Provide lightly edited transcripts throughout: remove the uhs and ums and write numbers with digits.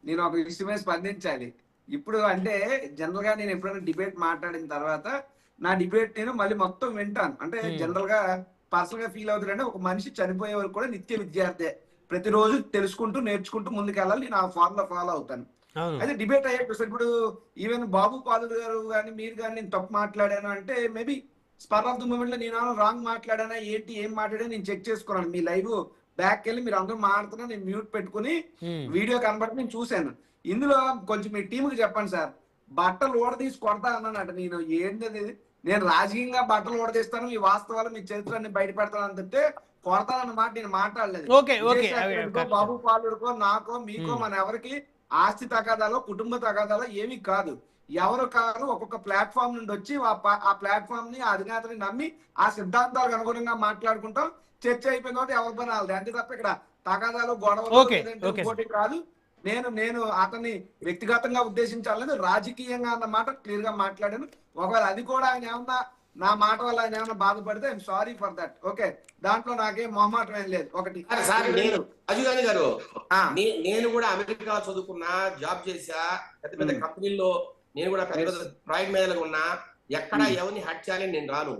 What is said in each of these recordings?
నేను ఒక విషయమే స్పందించాలి. ఇప్పుడు అంటే జనరల్ గా నేను ఎప్పుడైనా డిబేట్ మాట్లాడిన తర్వాత నా డిబేట్ నేను మళ్ళీ మొత్తం వింటాను. అంటే జనరల్ గా పర్సనల్ గా ఫీల్ అవుతాడంటే ఒక మనిషి చనిపోయే వరకు కూడా నిత్య విద్యార్థే. ప్రతిరోజు తెలుసుకుంటూ నేర్చుకుంటూ ముందుకెళ్ళాలి. నేను ఆ ఫార్ములా ఫాలో అవుతాను. అయితే డిబేట్ అయ్యాక ఇప్పుడు ఈవెన్ బాబు పాలు గారు కానీ మీరు కానీ నేను తప్పు మాట్లాడాను అంటే maybe spur of the moment లో నేను రాంగ్ మాట్లాడానా ఏంటి ఏం మాట్లాడాను నేను చెక్ చేసుకున్నాను. మీ లైవ్ బ్యాక్ వెళ్ళి మీరు అందరూ మాట్లాడుతున్నా నేను మ్యూట్ పెట్టుకుని వీడియో కనబడి నేను చూశాను. ఇందులో కొంచెం మీ టీంకి చెప్పండి సార్, బట్టలు ఊడదీసి కొడతా అన్నానట. నేను ఏంటది, నేను రాజకీయంగా బట్టలు ఊడదీస్తాను, మీ వాస్తవాలు మీ చరిత్రాన్ని బయట పెడతాను అని చెప్తే కొడతానన్నమాట నేను మాట్లాడలేదు. బాబు పాలుడుకో నాకో మీకో మన ఎవరికి ఆస్తి తగాదాలో కుటుంబ తగాదాలో ఏమీ కాదు. ఎవరు కాదు ఒక్కొక్క ప్లాట్ఫామ్ నుండి వచ్చి ఆ ప్లాట్ఫామ్ ని అధినేతని నమ్మి ఆ సిద్ధాంతాలకు అనుగుణంగా మాట్లాడుకుంటాం. చర్చ అయిపోయిన తర్వాత ఎవరి పని వాళ్ళది. అంతే తప్ప ఇక్కడ తగాదాలు గొడవలు కాదు. నేను అతన్ని వ్యక్తిగతంగా ఉద్దేశించాలని రాజకీయంగా అన్న మాట క్లియర్ గా మాట్లాడాను. ఒకవేళ అది కూడా ఆయన ఏమన్నా నా మాట వల్ల ఆయన ఏమన్నా బాధపడితే I'm sorry for that. Okay, దాంట్లో నాకేం మొహమాటం ఏం లేదు. ఒకటి అజుగాని గారు, నేను కూడా అమెరికా చదువుకున్నా, జాబ్ చేసా, పెద్ద పెద్ద కంపెనీల్లో నేను కూడా పెద్ద పెద్ద ప్రాజెక్ట్ మేనేజర్గా ఉన్నా. ఎక్కడ ఎవరిని హట్ చేయాలని నేను రాను.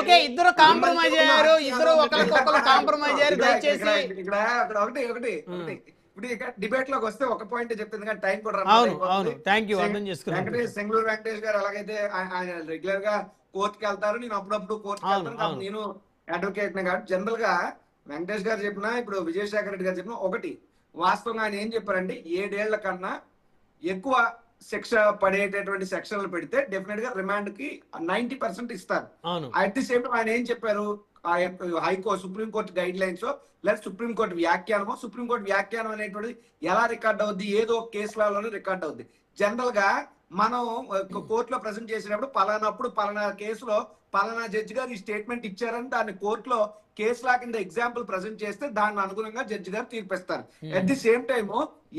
ఓకే, ఇద్దరు కాంప్రమైజ్ అయ్యారు, ఇద్దరు ఒకరికొకరు కాంప్రమైజ్ అయ్యారు. దయచేసి ఇక్కడ ఒకటి ఇప్పుడు ఇక్కడ డిబేట్ లోకి వస్తే ఒక పాయింట్ చెప్తుంది కానీ టైం కూడా సెంగళూరు వెంకటేష్ గారు ఎలాగైతే ఆయన రెగ్యులర్ గా కోర్టుకి వెళ్తారు, నేను అప్పుడప్పుడు కోర్టుకి వెళ్తాను, నేను అడ్వకేట్ నే. కాబట్టి జనరల్ గా వెంకటేష్ గారు చెప్పినా ఇప్పుడు విజయశేఖర రెడ్డి గారు చెప్పినా ఒకటి వాస్తవంగా ఆయన ఏం చెప్పారంటే 7 ఏళ్ల కన్నా ఎక్కువ శిక్ష పడేటటువంటి సెక్షన్లు పెడితే డెఫినెట్ గా రిమాండ్ కి 90% ఇస్తారు. అట్ ది సేమ్ టైం ఆయన ఏం చెప్పారు, హైకోర్టు సుప్రీంకోర్టు గైడ్ లైన్స్ లేదా సుప్రీంకోర్టు వ్యాఖ్యానమో, సుప్రీంకోర్టు వ్యాఖ్యానం అనేటువంటిది ఎలా రికార్డ్ అవుద్ది, ఏదో కేసులలోనే రికార్డ్ అవుద్ది. జనరల్ గా మనం కోర్టులో ప్రజెంట్ చేసినప్పుడు పలానా కేసులో పలానా జడ్జి గారు ఈ స్టేట్మెంట్ ఇచ్చారని దాన్ని కోర్టులో కేసు లా కింద ఎగ్జాంపుల్ ప్రజెంట్ చేస్తే దాని అనుగుణంగా జడ్జి గారు తీర్పిస్తారు. అట్ ది సేమ్ టైమ్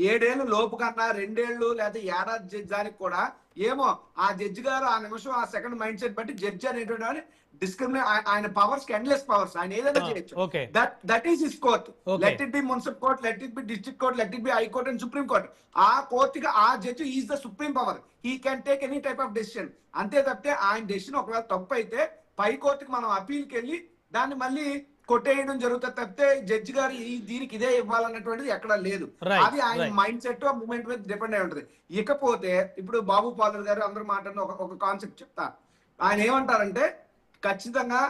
7 ఏళ్ళు లోపు కన్నా 2 ఏళ్ళు లేదా ఏడాది దానికి కూడా ఏమో ఆ జడ్జి గారు ఆ నిమిషం ఆ సెకండ్ మైండ్ సెట్ బట్టి జడ్జి అనేటువంటి డిస్క్రిమినేట్ ఆయన పవర్స్ ఎండ్లెస్ పవర్స్, ఆయన ఏదైనా చేయొచ్చు. That is his court. Let it be municipal court, let it be district court, let it be high court and supreme court. ఆ కోర్టుగా ఆ judge is the supreme power. He can take any type of decision. అంతే తప్పితే ఆయన decision ఒకవేళ తప్పు అయితే పై కోర్టుకి మనం అపీల్కి వెళ్ళి దాన్ని మళ్ళీ కొట్టేయడం జరుగుతుంది తప్పితే జడ్జి గారు దీనికి ఇదే ఇవ్వాలన్నటువంటిది ఎక్కడ లేదు. అది ఆయన మైండ్ సెట్ మూమెంట్ మీద డిపెండ్ అయి ఉంటుంది. ఇకపోతే ఇప్పుడు బాబు పాలర్ గారు అందరూ మాట్లాడిన ఒక కాన్సెప్ట్ చెప్తా. ఆయన ఏమంటారంటే ఖచ్చితంగా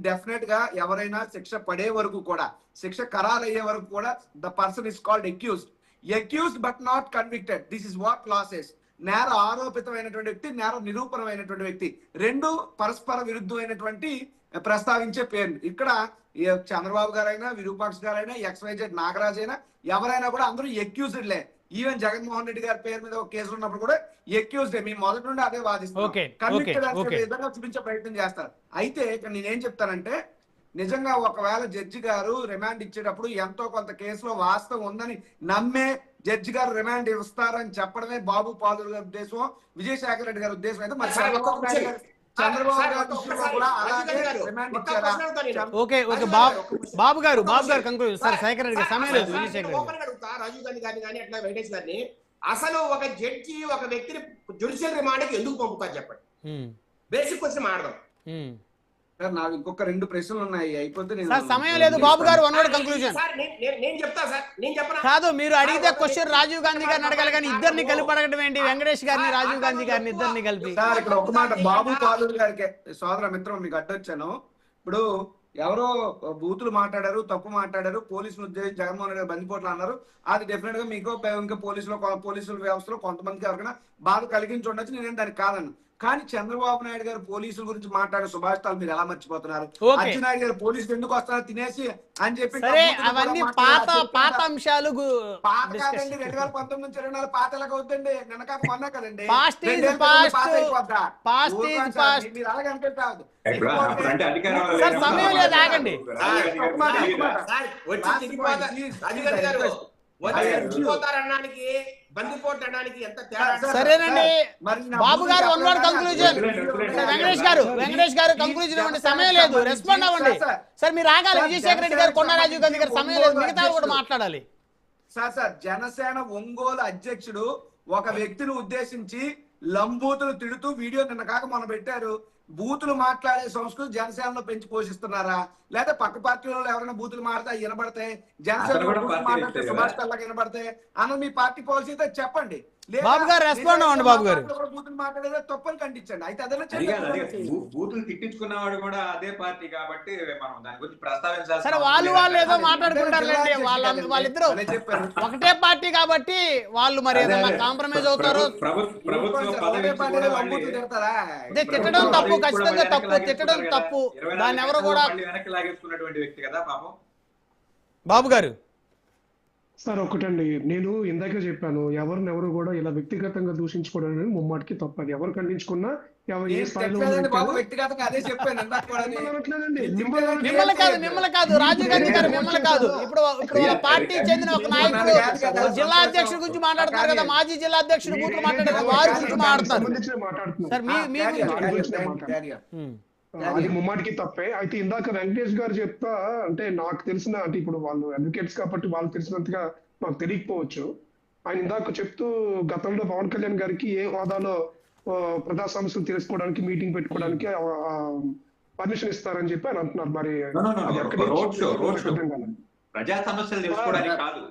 డెఫినెట్ గా ఎవరైనా శిక్ష పడే వరకు కూడా, శిక్ష ఖరారు అయ్యే వరకు కూడా the person is called accused but not convicted. This is what law says. నేర ఆరోపితమైనటువంటి వ్యక్తి, నేర నిరూపణమైనటువంటి వ్యక్తి, రెండు పరస్పర విరుద్ధమైనటువంటి ప్రస్తావించే పేర్లు. ఇక్కడ చంద్రబాబు గారైనా, విరూపాక్ష గారైనా, XYZ నాగరాజ్ అయినా ఎవరైనా కూడా అందరూ ఎక్యూజ్డ్లే. ఈవెన్ జగన్మోహన్ రెడ్డి గారి పేరు మీద ఒక కేసు ఉన్నప్పుడు కూడా ఎక్యూజ్డ్. మేము మొదటి నుండి అదే వాదిస్తాం. కన్విక్టెడ్ అనే విధంగా చూపించే ప్రయత్నం చేస్తారు. అయితే ఇక్కడ నేనేం చెప్తానంటే నిజంగా ఒకవేళ జడ్జి గారు రిమాండ్ ఇచ్చేటప్పుడు ఎంతో కొంత కేసులో వాస్తవం ఉందని నమ్మే జడ్జి గారు రిమాండ్ ఇస్తారని చెప్పడమే బాబు పాలు గారి ఉద్దేశం, విజయశేఖర రెడ్డి గారి ఉద్దేశం. అయితే మరి చంద్రబాబు గారు కూడా అలాగే రిమాండ్ ఇచ్చారా? బాబు గారు శేఖర్ రెడ్డి సమయం లేదు. రాజీవ్ గాంధీ గారిని కానీ అట్లా వెంకటేష్ గారిని అసలు ఒక జడ్జి ఒక వ్యక్తిని జ్యుడిషియల్ రిమాండ్కి ఎందుకు పంపుతారు చెప్పండి? బేసిక్ క్వశ్చన్ మాడదాం. నాకు ఇంకొక 2 ప్రశ్నలు ఉన్నాయి, అయిపోతే సమయం లేదు. బాబు గారు వన్ వర్డ్ కంక్లూజన్. నేను చెప్తా సార్, నేను చెప్పను కాదు, మీరు అడిగితే క్వశ్చన్ రాజీవ్ గాంధీ గారిని అడగాలి కానీ ఇద్దరిని కలిపి అడగడం ఏంటి? వెంకటేష్ గారిని రాజీవ్ గాంధీ గారిని ఇద్దరిని కలిపి. సార్ ఇక్కడ ఒక మాట, బాబు పాలూరు గారికి సోదర మిత్రం మీకు అడ్డొచ్చాను. ఇప్పుడు ఎవరో బూతులు మాట్లాడారు, తప్పు మాట్లాడారు, పోలీసులు ఉద్దేశించి జగన్మోహన్ రెడ్డి గారు బందిపోట్లు అన్నారు. అది డెఫినెట్ గా మీకు ఇంకా పోలీసుల వ్యవస్థలో కొంతమందికి ఎవరికైనా బాధ కలిగించి ఉండొచ్చు, నేనేం దానికి కాదన్ను. కానీ చంద్రబాబు నాయుడు గారు పోలీసుల గురించి మాట్లాడే సుభాషితాలు మీరు ఎలా మర్చిపోతున్నారు? అచ్చెన్నాయుడు గారు పోలీసులు ఎందుకు వస్తారో తినేసి అని చెప్పి పాత అంశాలు పాత కాదండి. 2019 నుంచి 24 పాత ఎలాగ అవుతుందండి? నిన్నకాక మొన్న కదండి. మీరు అలాగే అనుకుంటారు. సమయం లేదు, ఆగండి. చచ్చిపోతారనడానికి బందిపోటు అనడానికి ఎంత తేడా. సరేనండి మరి నా బాబు గారు బూతులు వన్ వర్డ్ చెప్పాలా? కంక్లూజన్. వెంకటేష్ గారు కంక్లూజన్ ఇవ్వండి, సమయం లేదు, రెస్పాండ్ అవ్వండి సార్. మీరు ఆగాలి. విజయశేఖర రెడ్డి గారు, కొండా రాజీవ్ గాంధీ గారు సమయం లేదు, మిగతా కూడా మాట్లాడాలి. సార్ జనసేన ఒంగోలు అధ్యక్షుడు ఒక వ్యక్తిని ఉద్దేశించి లంబూతులు తిడుతూ వీడియో నిన్న కాక మొన్న పెట్టారు. బూతులు మాట్లాడే సంస్కృతి జనసేనలో పెంచి పోషిస్తున్నారా, లేదా పక్క పార్టీలో ఎవరైనా బూతులు మాట్లాడితే వినబడతాయి, జనసేన మాట్లాడితే సుభాష్ కల్లాకి వినబడతాయి అన్న మీ పార్టీ పాలసీ అయితే చెప్పండి. బాబు గారు రెస్పాండ్ అవ్వండి. బాబు గారు బూతులు మాట్లాడేదే తప్పని ఖండించండి. అయితే అదే బూతులు తిట్టించుకున్నవాడు కూడా అదే పార్టీ కాబట్టి మనం దాని గురించి ప్రస్తావించాలి. సరే వాళ్ళు ఏదో మాట్లాడుకుంటారులేండి, వాళ్ళిద్దరు ఒకటే పార్టీ కాబట్టి వాళ్ళు మరి ఏదైనా కాంప్రమైజ్ అవుతారు. ప్రభుత్వ తిట్టడం తప్పు, ఖచ్చితంగా తప్పు, తిట్టడం తప్పు, దాన్ని ఎవరు కూడా. వెనక్కి లాగేసుకున్నటువంటి వ్యక్తి కదా పాపం. బాబు గారు సార్ ఒకటండి, నేను ఇందాకే చెప్పాను, ఎవరు కూడా ఇలా వ్యక్తిగతంగా దూషించుకోవడం అనేది ముమ్మాటికి తప్పది. ఎవరు ఖండించుకున్నా ఏ స్థాయిలో వ్యక్తిగతంగా అదే చెప్పాను. మిమ్మల్ని కాదు రాజీవ్ గాంధీ గారు, మిమ్మల్ని కాదు. ఇప్పుడు పార్టీ చెందిన ఒక నాయకుడు జిల్లా అధ్యక్షుడి గురించి మాట్లాడుతున్నారు కదా, మాజీ జిల్లా అధ్యక్షుడు బూతులు మాట్లాడారు, వారి గురించి మాట్లాడుతున్నారు సార్. అది ముమ్మాటికి తప్పే. అయితే ఇందాక వెంకటేష్ గారు చెప్తా, అంటే నాకు తెలిసిన, అంటే ఇప్పుడు వాళ్ళు అడ్వకేట్స్ కాబట్టి వాళ్ళు తెలిసినంతగా నాకు తెలియకపోవచ్చు. ఆయన ఇందాక చెప్తూ గతంలో పవన్ కళ్యాణ్ గారికి ఏ హోదాలో ప్రజా సమస్యలు తెలుసుకోవడానికి, మీటింగ్ పెట్టుకోవడానికి పర్మిషన్ ఇస్తారని చెప్పి ఆయన అంటున్నారు. మరి రోడ్ షో ప్రజా సమస్యలు తెలుసుకోవడానికి కాదు.